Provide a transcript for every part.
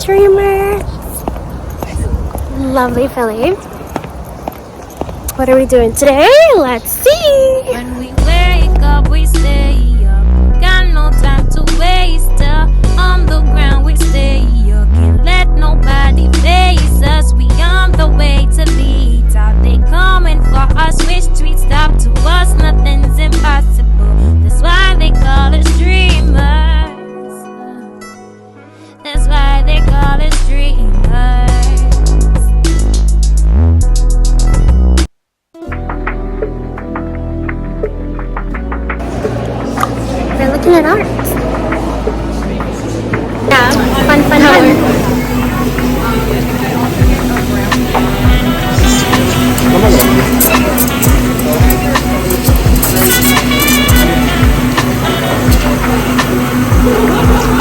Dreamer. Lovely Philly. What are we doing today? Let's see. When we wake up, we stay up. Got no time to waste. On the ground, we stay up. Can't let nobody face us. We on the way to lead. Out they coming for us. Which street stop to us? Nothing's impossible. That's why they call us dreamers. That's why they call us dreamers. We're looking at art. Yeah, fun.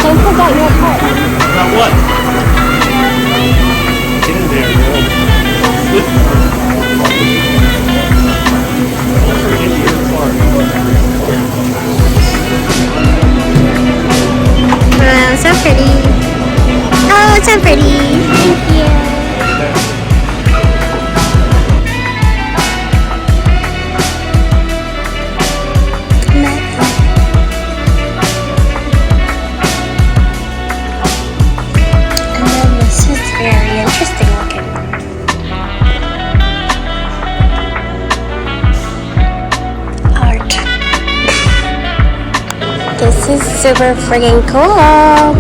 Don't forget your part. About what? Get in there, girl. Wow, so pretty. Oh, so pretty. Thank you. And then this is very interesting looking. Art. This is super friggin' cool.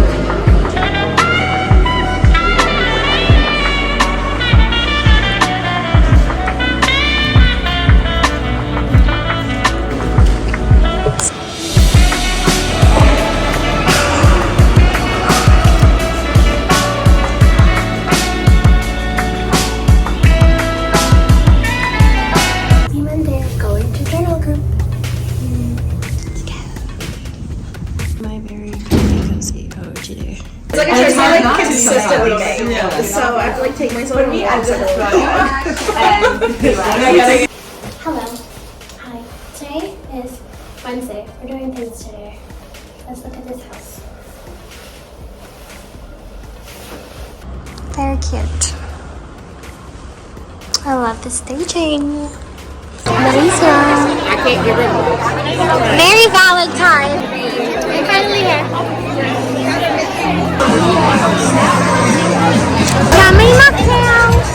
My very cozy coat today. It's like a choice I like consistently make. So I have to like take myself on walks everywhere. Hello. Hi. Today is Wednesday. We're doing things today. Let's look at this house. Very cute. I love the staging. Melissa. I can't get rid of it. Merry Valentine. We're finally here. Yummy mocktails.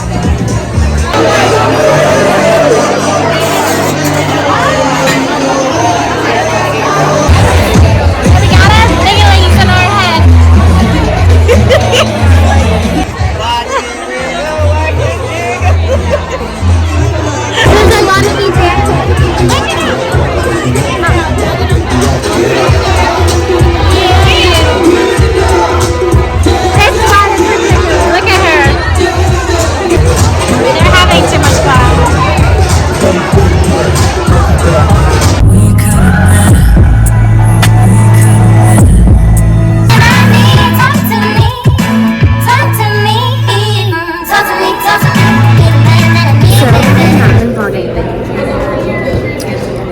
We got us ding-a-lings in our head. There's a lot of these here. Look at her. They're having too much fun.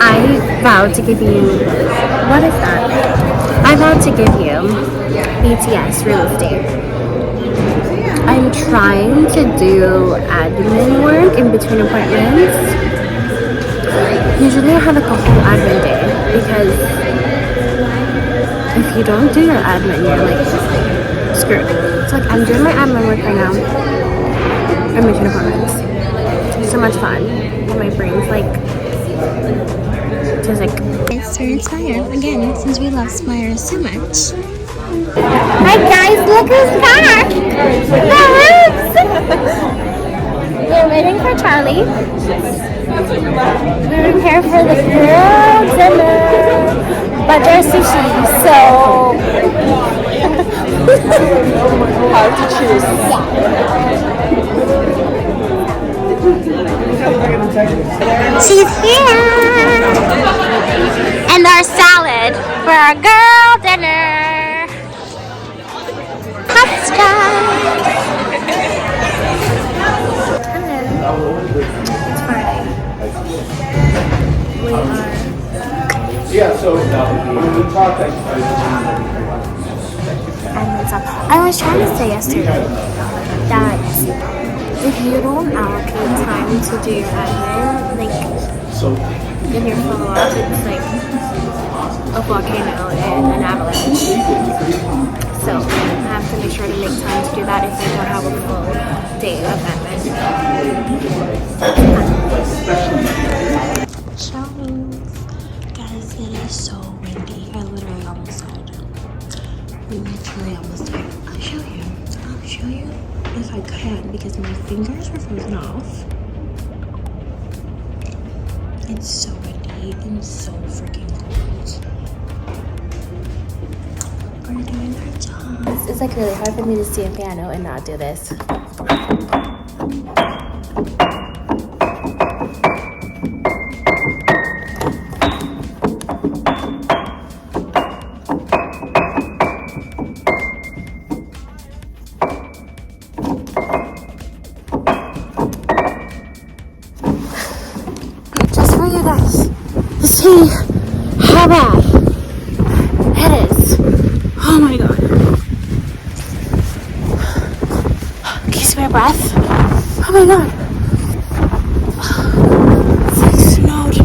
I vowed to give you, what is that? I vowed to give you BTS real estate. I'm trying to do admin work in between appointments. Usually I have like a whole admin day because if you don't do your admin, you're like screwed. So like I'm doing my admin work right now in between appointments. It's so much fun. And my brain's like just like. It's turn Spire again since we love Spire so much. Hi guys, look who's back! The roots! We're waiting for Charlie. We're here for the girl dinner. But there's sushi, so hard to choose. She's here! And our salad for our girl dinner. Hot stuff! Hello. It's Friday. We are. Yeah, so when we talk, I'm stuff. I was trying to say yesterday that if you don't allocate time to do your admin, like in your follow-up, it's like a volcano and an avalanche. So I have to make sure to make time to do that if I don't have a full day of admin. Guys, it is so windy. I literally almost died. Literally almost died. I'll show you. I'll show you if I can because my fingers were frozen off. It's so windy and so freaking cold. We're doing our job. It's like really hard for me to see a piano and not do this. Just for you guys to see how bad it is. Oh my god. Can you see my breath? Oh my god. It's like snowed.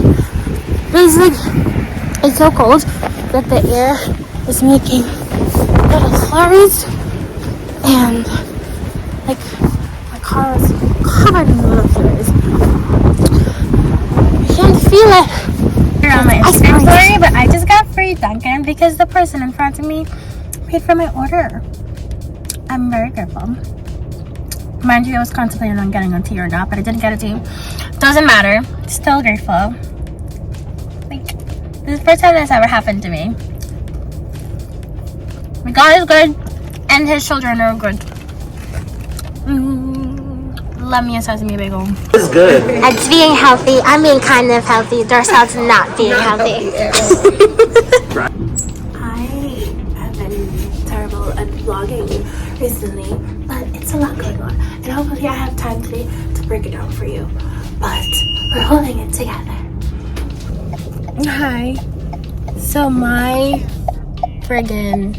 It's so cold that the air is making little flurries and like my car is covered in little flurries. I can't feel it. You're on my Instagram story, but I just got free Dunkin' because the person in front of me paid for my order. I'm very grateful. Mind you, I was contemplating on getting a tea or not, but I didn't get a tea. Doesn't matter. Still grateful. Like, this is the first time this ever happened to me. My God is good, and his children are good. Love me a sesame bagel. This is good. It's being healthy. I'm being kind of healthy. Darcel's not being healthy. I have been terrible at vlogging recently, but it's a lot going on. And hopefully I have time today to break it down for you. But we're holding it together. Hi. So my friggin'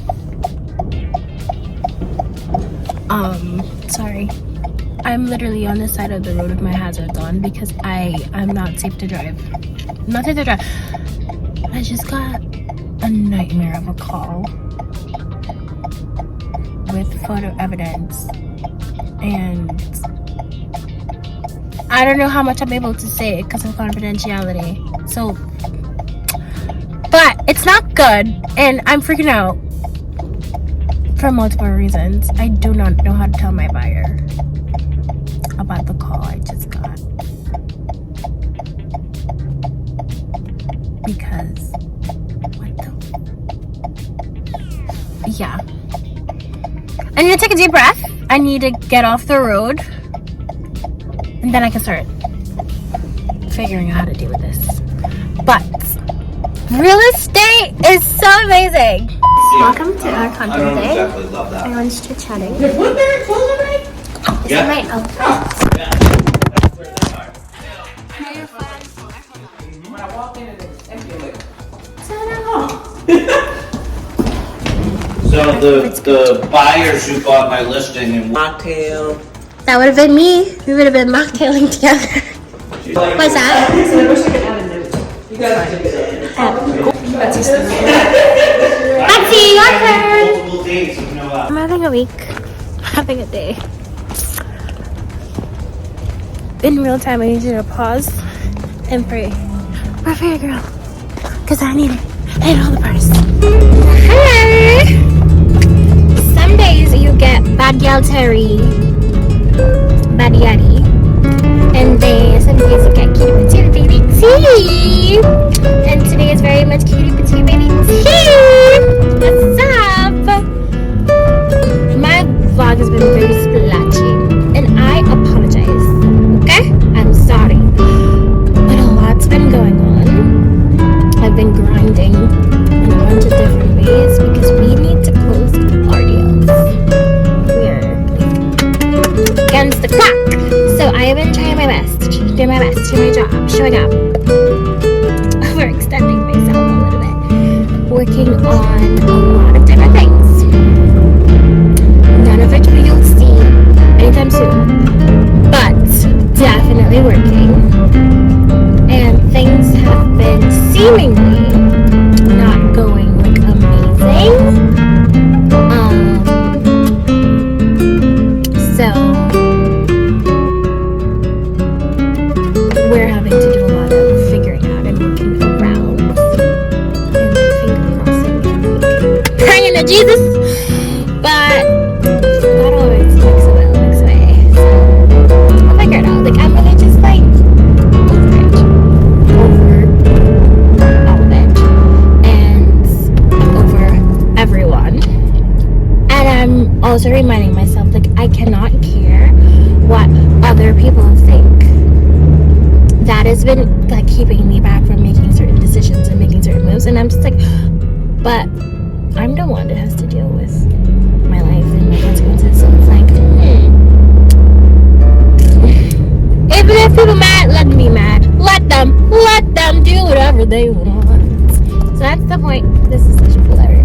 sorry. I'm literally on the side of the road with my hazards on because I'm not safe to drive. Not safe to drive. I just got a nightmare of a call with photo evidence, and I don't know how much I'm able to say because of confidentiality. So, but it's not good, and I'm freaking out for multiple reasons. I do not know how to tell my buyer about the call I just got because yeah, I need to take a deep breath. I need to get off the road and then I can start figuring out how to deal with this. But real estate is so amazing. Welcome to our content day. Everyone's chit-chatting. Is it my outfit? So the buyers who bought my listing and mocktail. That would have been me. We would have been mocktailing together. What's that? Betsy, your turn. Multiple dates, you know. I'm having a week. Having a day. In real time, I need you to pause and pray. Pray for your girl. Because I need it. And all the purse. Hey! Some days you get bad gal Terry, bad yaddy. And some days you get cutie patootie baby tea. And today is very much cutie patootie baby tea. What's up? My vlog has been very splashy. And I apologize. Okay? I'm sorry. But a lot's been going on. I've been grinding in a bunch of different ways because we need to close our deals. We're against the clock. So I have been trying my best, doing my best, doing my job, showing up, overextending myself a little bit, working on a lot of different things. currently working, and things have been seemingly not going like amazing. So we're having to do a lot of figuring out and working around and finger crossing and praying to Jesus. But God always makes a will, makes a way. So I'll figure it out. Like, I'm really just like over it. Over all of it. And over everyone. And I'm also reminding myself, like, I cannot care what other people think. That has been like keeping me back from making certain decisions and making certain moves. And I'm just like, but I'm the one that has to deal with my life and my consequences. So it's like, even if people mad, let them be mad. Let them do whatever they want. So that's the point. This is such a clever,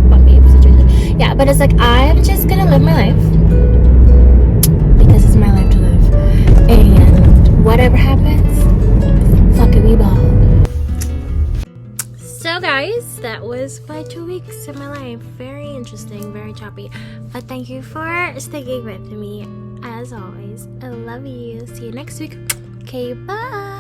bumpy situation. Yeah, but it's like, I'm just gonna live my life because it's my life to live. And whatever happens, fuck it, we ball. So guys, that was my 2 weeks in my life. Very interesting, very choppy. But thank you for sticking with me as always. I love you. See you next week. Okay, bye.